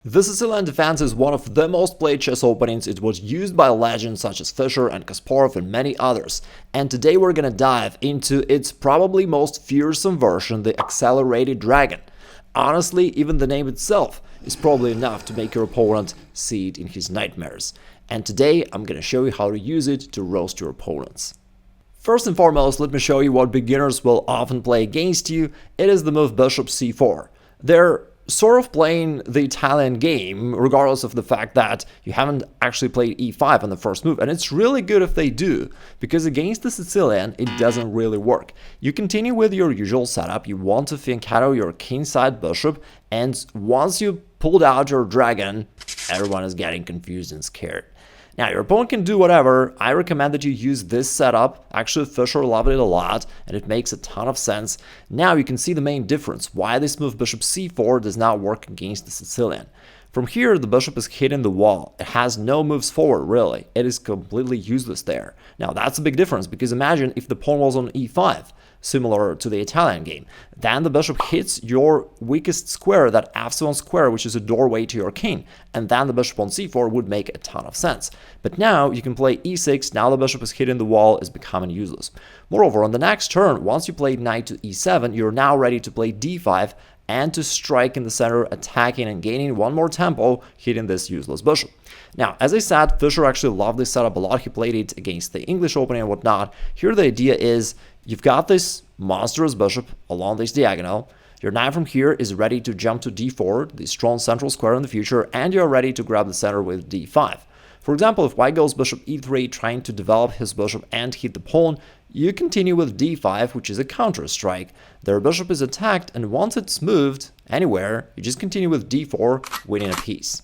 The Sicilian Defense is one of the most played chess openings. It was used by legends such as Fischer and Kasparov and many others. And today we're gonna dive into its probably most fearsome version, the Accelerated Dragon. Honestly, even the name itself is probably enough to make your opponent see it in his nightmares. And today I'm gonna show you how to use it to roast your opponents. First and foremost, let me show you what beginners will often play against you. It is the move Bishop c4. They're sort of playing the Italian game, regardless of the fact that you haven't actually played e5 on the first move. And it's really good if they do, because against the Sicilian, it doesn't really work. You continue with your usual setup. You want to fianchetto your kingside bishop, and once you pulled out your dragon, everyone is getting confused and scared. Now, your opponent can do whatever. I recommend that you use this setup. Actually, Fischer loved it a lot, and it makes a ton of sense. Now you can see the main difference, why this move Bishop c4 does not work against the Sicilian. From here, the bishop is hitting the wall. It has no moves forward, really. It is completely useless there. Now, that's a big difference, because imagine if the pawn was on e5, similar to the Italian game. Then the bishop hits your weakest square, that f7 square, which is a doorway to your king. And then the bishop on c4 would make a ton of sense. But now you can play e6, now the bishop is hitting the wall, is becoming useless. Moreover, on the next turn, once you play knight to e7, you're now ready to play d5, and to strike in the center, attacking and gaining one more tempo, hitting this useless bishop. Now, as I said, Fischer actually loved this setup a lot. He played it against the English opening and whatnot. Here the idea is, you've got this monstrous bishop along this diagonal. Your knight from here is ready to jump to d4, the strong central square in the future, and you're ready to grab the center with d5. For example, if white goes bishop e3, trying to develop his bishop and hit the pawn, you continue with d5, which is a counter strike. Their bishop is attacked, and once it's moved anywhere, you just continue with d4, winning a piece.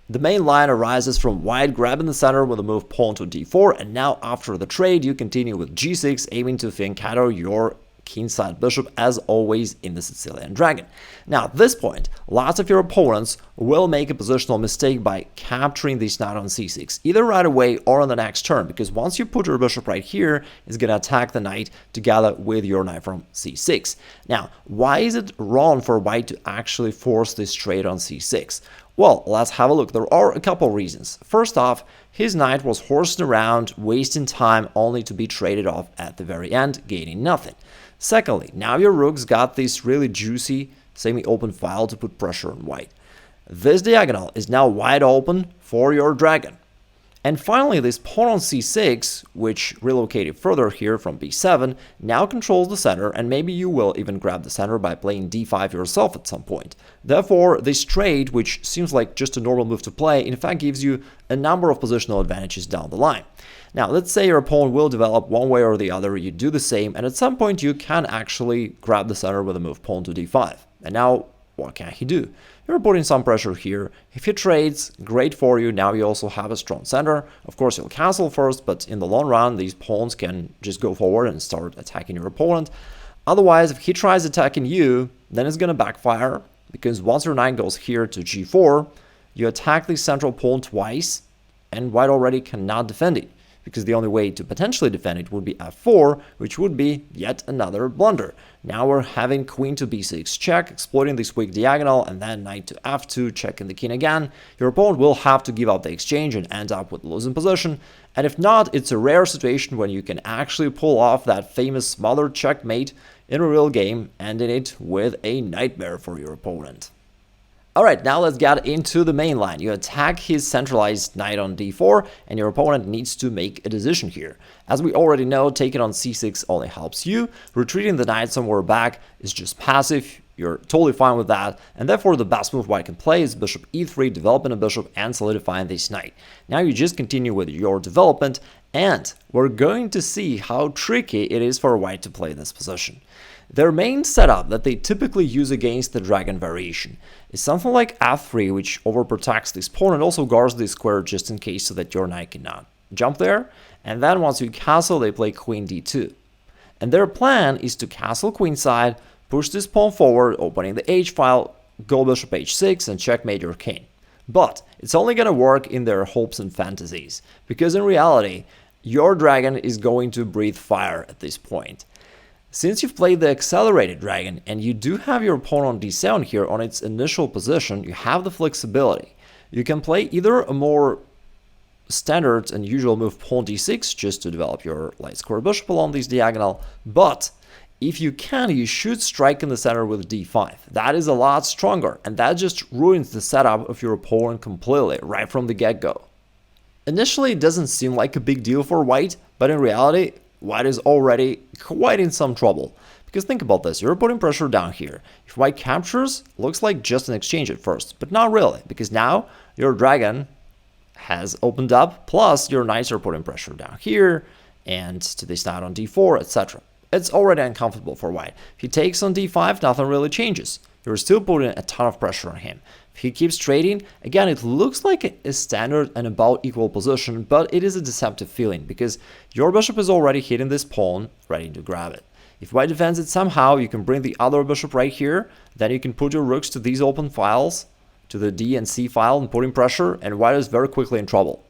The main line arises from white grabbing the center with a move pawn to d4, and now after the trade, you continue with g6, aiming to fianchetto your kingside bishop, as always in the Sicilian Dragon. Now, at this point, lots of your opponents will make a positional mistake by capturing this knight on c6, either right away or on the next turn, because once you put your bishop right here, it's going to attack the knight together with your knight from c6. Now, why is it wrong for white to actually force this trade on c6? Well, let's have a look. There are a couple reasons. First off, his knight was horsing around, wasting time only to be traded off at the very end, gaining nothing. Secondly, now your rook's got this really juicy semi-open file to put pressure on white. This diagonal is now wide open for your dragon. And finally, this pawn on c6, which relocated further here from b7, now controls the center, and maybe you will even grab the center by playing d5 yourself at some point. Therefore, this trade, which seems like just a normal move to play, in fact gives you a number of positional advantages down the line. Now, let's say your opponent will develop one way or the other, you do the same, and at some point you can actually grab the center with a move pawn to d5. And now, what can he do? You're putting some pressure here. If he trades, great for you. Now you also have a strong center. Of course, you'll castle first, but in the long run, these pawns can just go forward and start attacking your opponent. Otherwise, if he tries attacking you, then it's going to backfire, because once your knight goes here to g4, you attack the central pawn twice, and white already cannot defend it, because the only way to potentially defend it would be f4, which would be yet another blunder. Now we're having queen to b6 check, exploiting this weak diagonal, and then knight to f2, checking the king again. Your opponent will have to give up the exchange and end up with losing position. And if not, it's a rare situation when you can actually pull off that famous smothered checkmate in a real game, ending it with a nightmare for your opponent. Alright, now let's get into the main line. You attack his centralized knight on d4, and your opponent needs to make a decision here. As we already know, taking on c6 only helps you. Retreating the knight somewhere back is just passive. You're totally fine with that, and therefore the best move white can play is bishop e3, developing a bishop and solidifying this knight. Now you just continue with your development, and we're going to see how tricky it is for white to play this position. Their main setup that they typically use against the dragon variation is something like f3, which overprotects this pawn and also guards this square just in case so that your knight cannot jump there. And then once you castle, they play queen d2. And their plan is to castle queenside, push this pawn forward, opening the h-file, go bishop h6, and checkmate your king. But it's only going to work in their hopes and fantasies, because in reality, your dragon is going to breathe fire at this point. Since you've played the accelerated dragon and you do have your pawn on d7 here on its initial position, you have the flexibility. You can play either a more standard and usual move pawn d6 just to develop your light square bishop along this diagonal, but if you can, you should strike in the center with d5. That is a lot stronger, and that just ruins the setup of your opponent completely right from the get-go. Initially, it doesn't seem like a big deal for white, but in reality, white is already quite in some trouble. Because think about this, you're putting pressure down here. If white captures, looks like just an exchange at first, but not really, because now your dragon has opened up, plus your knights are putting pressure down here, and to this knight on d4, etc. It's already uncomfortable for white. If he takes on d5, nothing really changes. You're still putting a ton of pressure on him. If he keeps trading, again, it looks like a standard and about equal position, but it is a deceptive feeling because your bishop is already hitting this pawn, ready to grab it. If white defends it somehow, you can bring the other bishop right here, then you can put your rooks to these open files, to the D and C file and putting pressure, and white is very quickly in trouble.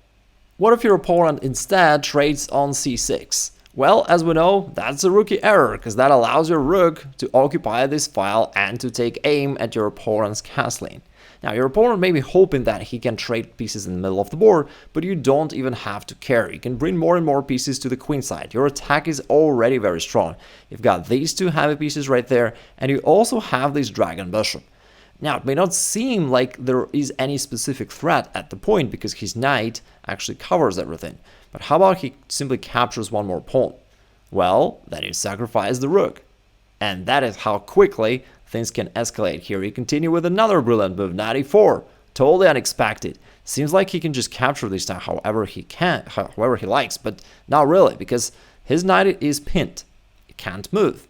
What if your opponent instead trades on c6? Well, as we know, that's a rookie error, because that allows your rook to occupy this file and to take aim at your opponent's castling. Now, your opponent may be hoping that he can trade pieces in the middle of the board, but you don't even have to care. You can bring more and more pieces to the queen side. Your attack is already very strong. You've got these two heavy pieces right there, and you also have this dragon bishop. Now, it may not seem like there is any specific threat at the point because his knight actually covers everything. But how about he simply captures one more pawn? Well, then you sacrifice the rook. And that is how quickly things can escalate here. You continue with another brilliant move, knight e4. Totally unexpected. Seems like he can just capture this time however he likes, but not really, because his knight is pinned. He can't move.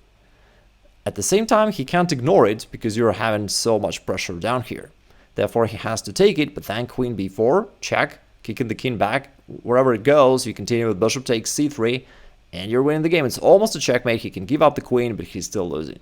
At the same time, he can't ignore it because you're having so much pressure down here. Therefore, he has to take it, but then queen b4, check, kicking the king back. Wherever it goes, you continue with bishop takes c3, and you're winning the game. It's almost a checkmate. He can give up the queen, but he's still losing.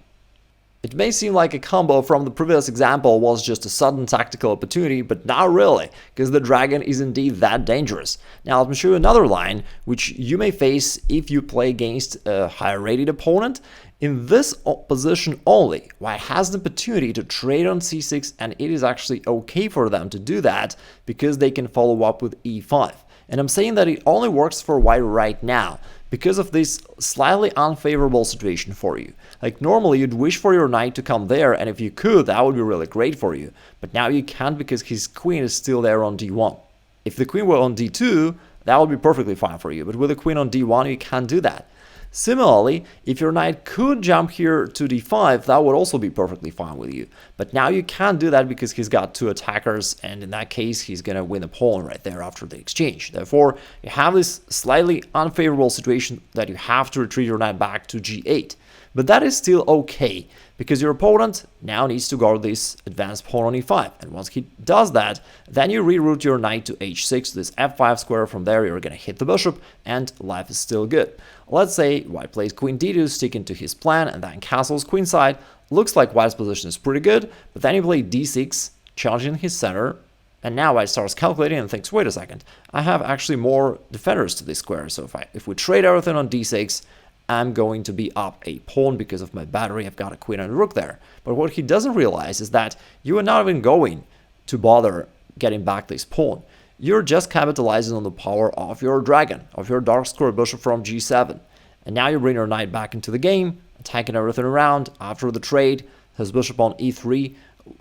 It may seem like a combo from the previous example was just a sudden tactical opportunity, but not really, because the dragon is indeed that dangerous. Now, let me show you another line, which you may face if you play against a higher rated opponent. In this position only, white has the opportunity to trade on c6, and it is actually okay for them to do that because they can follow up with e5. And I'm saying that it only works for white right now because of this slightly unfavorable situation for you. Like normally you'd wish for your knight to come there, and if you could, that would be really great for you. But now you can't because his queen is still there on d1. If the queen were on d2, that would be perfectly fine for you. But with the queen on d1, you can't do that. Similarly, if your knight could jump here to d5, that would also be perfectly fine with you. But now you can't do that because he's got two attackers, and in that case, he's going to win a pawn right there after the exchange. Therefore, you have this slightly unfavorable situation that you have to retreat your knight back to g8. But that is still okay, because your opponent now needs to guard this advanced pawn on e5. And once he does that, then you reroute your knight to h6, this f5 square. From there, you're going to hit the bishop, and life is still good. Let's say white plays queen d2, sticking to his plan, and then castles queenside. Looks like white's position is pretty good, but then you play d6, challenging his center, and now white starts calculating and thinks, wait a second, I have actually more defenders to this square, so if we trade everything on d6, I'm going to be up a pawn because of my battery. I've got a queen and a rook there. But what he doesn't realize is that you are not even going to bother getting back this pawn. You're just capitalizing on the power of your dragon, of your dark square bishop from g7. And now you bring your knight back into the game, attacking everything around. After the trade, his bishop on e3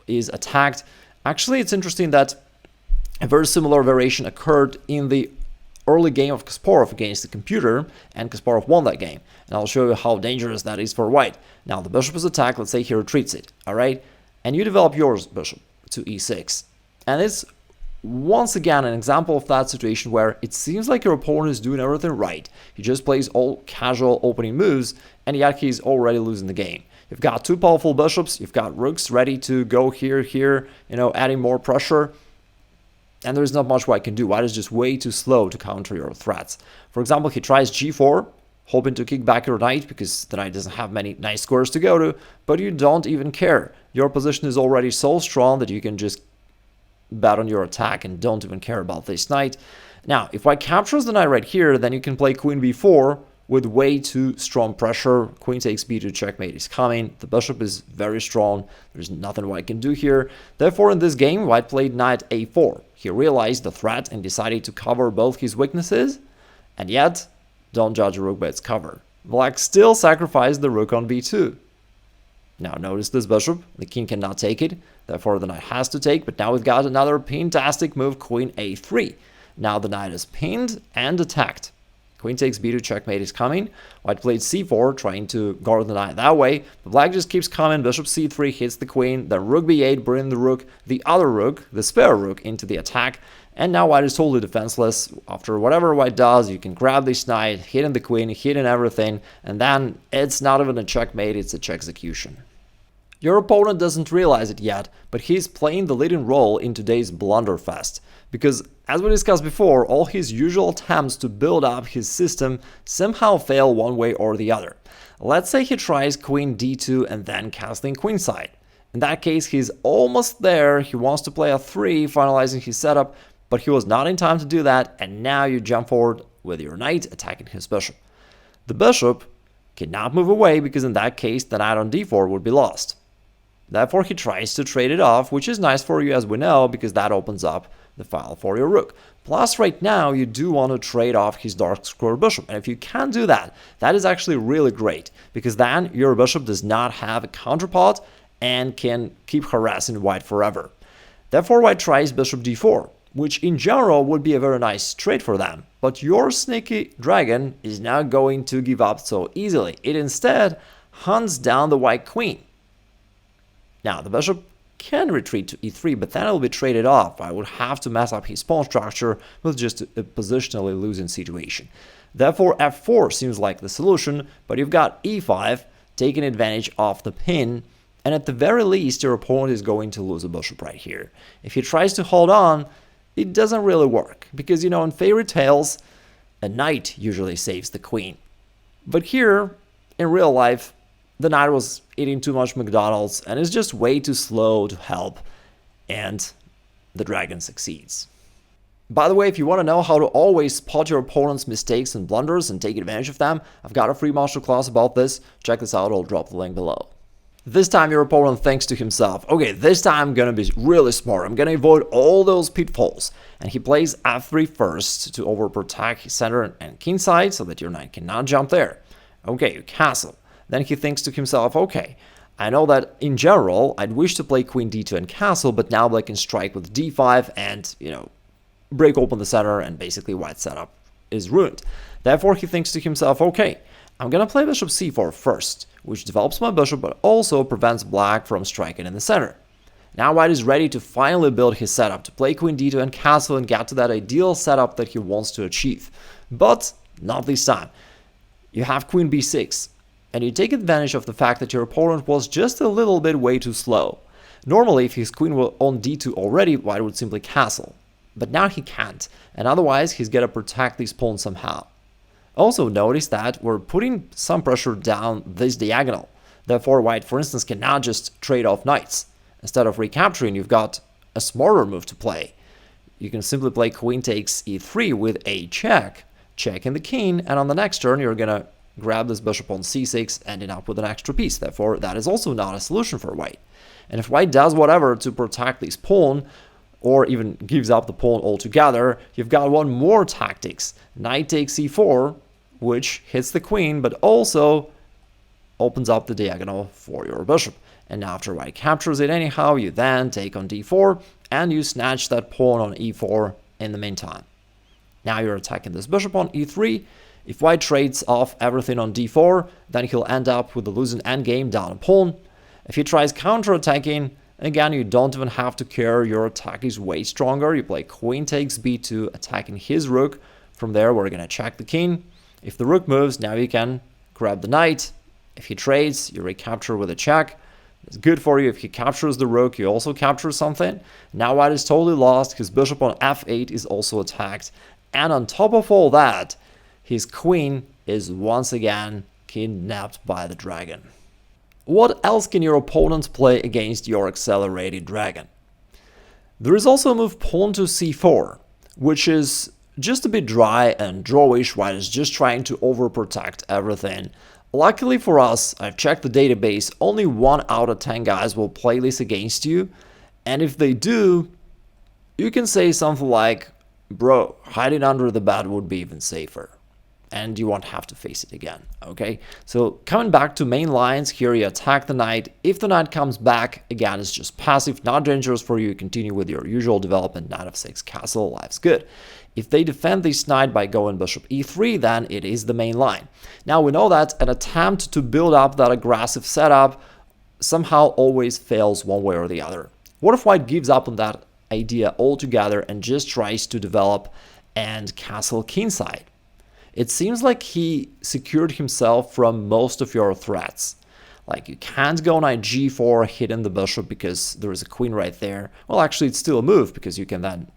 is attacked. Actually, it's interesting that a very similar variation occurred in the early game of Kasparov against the computer, and Kasparov won that game. And I'll show you how dangerous that is for white. Now, the bishop is attacked. Let's say he retreats it, all right? And you develop yours bishop to e6. And it's once again an example of that situation where it seems like your opponent is doing everything right. He just plays all casual opening moves, and yet he's already losing the game. You've got two powerful bishops, you've got rooks ready to go here, adding more pressure. And there's not much white can do. White is just way too slow to counter your threats. For example, he tries g4, hoping to kick back your knight because the knight doesn't have many nice squares to go to, but you don't even care. Your position is already so strong that you can just bet on your attack and don't even care about this knight. Now, if white captures the knight right here, then you can play queen b4, with way too strong pressure. Queen takes b2 checkmate is coming. The bishop is very strong. There's nothing white can do here. Therefore, in this game, white played knight a4. He realized the threat and decided to cover both his weaknesses. And yet, don't judge a rook by its cover. Black still sacrificed the rook on b2. Now notice this bishop. The king cannot take it. Therefore, the knight has to take. But now we've got another fantastic move, queen a3. Now the knight is pinned and attacked. Queen takes b2 checkmate is coming. White played c4, trying to guard the knight that way. But black just keeps coming. Bishop c3 hits the queen. Then rook b8, bringing the rook, the other rook, the spare rook, into the attack. And now white is totally defenseless. After whatever white does, you can grab this knight, hitting the queen, hitting everything. And then it's not even a checkmate, it's a check execution. Your opponent doesn't realize it yet, but he's playing the leading role in today's blunderfest. Because, as we discussed before, all his usual attempts to build up his system somehow fail one way or the other. Let's say he tries queen d2 and then castling queenside. In that case, he's almost there. He wants to play a 3, finalizing his setup, but he was not in time to do that, and now you jump forward with your knight attacking his bishop. The bishop cannot move away because in that case, the knight on d4 would be lost. Therefore, he tries to trade it off, which is nice for you as we know, because that opens up the file for your rook. Plus, right now, you do want to trade off his dark square bishop. And if you can do that, that is actually really great, because then your bishop does not have a counterpart and can keep harassing white forever. Therefore, white tries bishop d4, which in general would be a very nice trade for them. But your sneaky dragon is not going to give up so easily. It instead hunts down the white queen. Now, the bishop can retreat to e3, but then it'll be traded off. I would have to mess up his pawn structure with just a positionally losing situation. Therefore, f4 seems like the solution, but you've got e5 taking advantage of the pin, and at the very least, your opponent is going to lose a bishop right here. If he tries to hold on, it doesn't really work, because, you know, in fairy tales, a knight usually saves the queen. But here, in real life, the knight was eating too much McDonald's and is just way too slow to help, and the dragon succeeds. By the way, if you want to know how to always spot your opponent's mistakes and blunders and take advantage of them, I've got a free masterclass about this. Check this out, I'll drop the link below. This time your opponent thinks to himself, okay, this time I'm gonna be really smart, I'm gonna avoid all those pitfalls. And he plays f3 first to overprotect his center and kingside so that your knight cannot jump there. Okay, you castle. Then he thinks to himself, okay, I know that in general, I'd wish to play queen d2 and castle, but now black can strike with d5 and, you know, break open the center, and basically white's setup is ruined. Therefore, he thinks to himself, okay, I'm gonna play bishop c4 first, which develops my bishop, but also prevents black from striking in the center. Now white is ready to finally build his setup, to play queen d2 and castle and get to that ideal setup that he wants to achieve. But not this time. You have queen b6. And you take advantage of the fact that your opponent was just a little bit way too slow. Normally, if his queen were on d2 already, white would simply castle. But now he can't, and otherwise he's got to protect these pawns somehow. Also notice that we're putting some pressure down this diagonal. Therefore, white, for instance, cannot just trade off knights. Instead of recapturing, you've got a smarter move to play. You can simply play queen takes e3 with a check, checking the king, and on the next turn you're gonna grab this bishop on c6, ending up with an extra piece. Therefore, that is also not a solution for white. And if white does whatever to protect this pawn, or even gives up the pawn altogether, you've got one more tactics. Knight takes e4, which hits the queen, but also opens up the diagonal for your bishop. And after white captures it anyhow, you then take on d4, and you snatch that pawn on e4 in the meantime. Now you're attacking this bishop on e3. If white trades off everything on d4, then he'll end up with the losing endgame down a pawn. If he tries counterattacking, again, you don't even have to care, your attack is way stronger. You play queen takes b2, attacking his rook. From there, we're going to check the king. If the rook moves, now you can grab the knight. If he trades, you recapture with a check. It's good for you. If he captures the rook, you also capture something. Now white is totally lost. His bishop on f8 is also attacked. And on top of all that, his queen is once again kidnapped by the dragon. What else can your opponent play against your accelerated dragon? There is also a move pawn to c4, which is just a bit dry and drawish, while it's just trying to overprotect everything. Luckily for us, I've checked the database, only 1 out of 10 guys will play this against you, and if they do, you can say something like, bro, hiding under the bed would be even safer, and you won't have to face it again, okay? So coming back to main lines, here you attack the knight. If the knight comes back, again, it's just passive, not dangerous for you. Continue with your usual development, knight f6 castle, life's good. If they defend this knight by going bishop e3, then it is the main line. Now we know that an attempt to build up that aggressive setup somehow always fails one way or the other. What if white gives up on that idea altogether and just tries to develop and castle kingside? It seems like he secured himself from most of your threats. Like, you can't go knight g4 hitting the bishop because there is a queen right there. Well, actually, it's still a move because you can then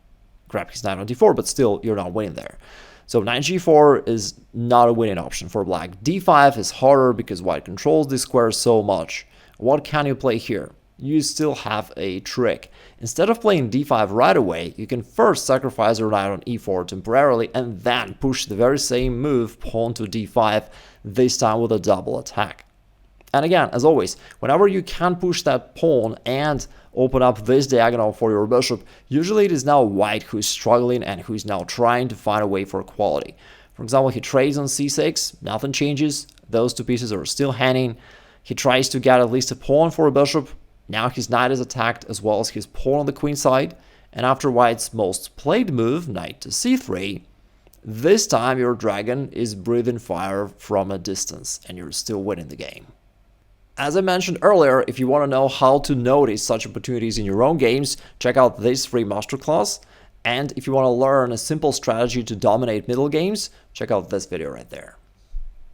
grab his knight on d4, but still, you're not winning there. So knight g4 is not a winning option for black. d5 is harder because white controls this square so much. What can you play here? You still have a trick. Instead of playing d5 right away, you can first sacrifice your knight on e4 temporarily and then push the very same move, pawn to d5, this time with a double attack. And again, as always, whenever you can push that pawn and open up this diagonal for your bishop, usually it is now white who is struggling and who is now trying to find a way for equality. For example, he trades on c6, nothing changes, those two pieces are still hanging. He tries to get at least a pawn for a bishop. Now his knight is attacked as well as his pawn on the queen side. And after white's most played move, knight to c3, this time your dragon is breathing fire from a distance and you're still winning the game. As I mentioned earlier, if you want to know how to notice such opportunities in your own games, check out this free masterclass. And if you want to learn a simple strategy to dominate middle games, check out this video right there.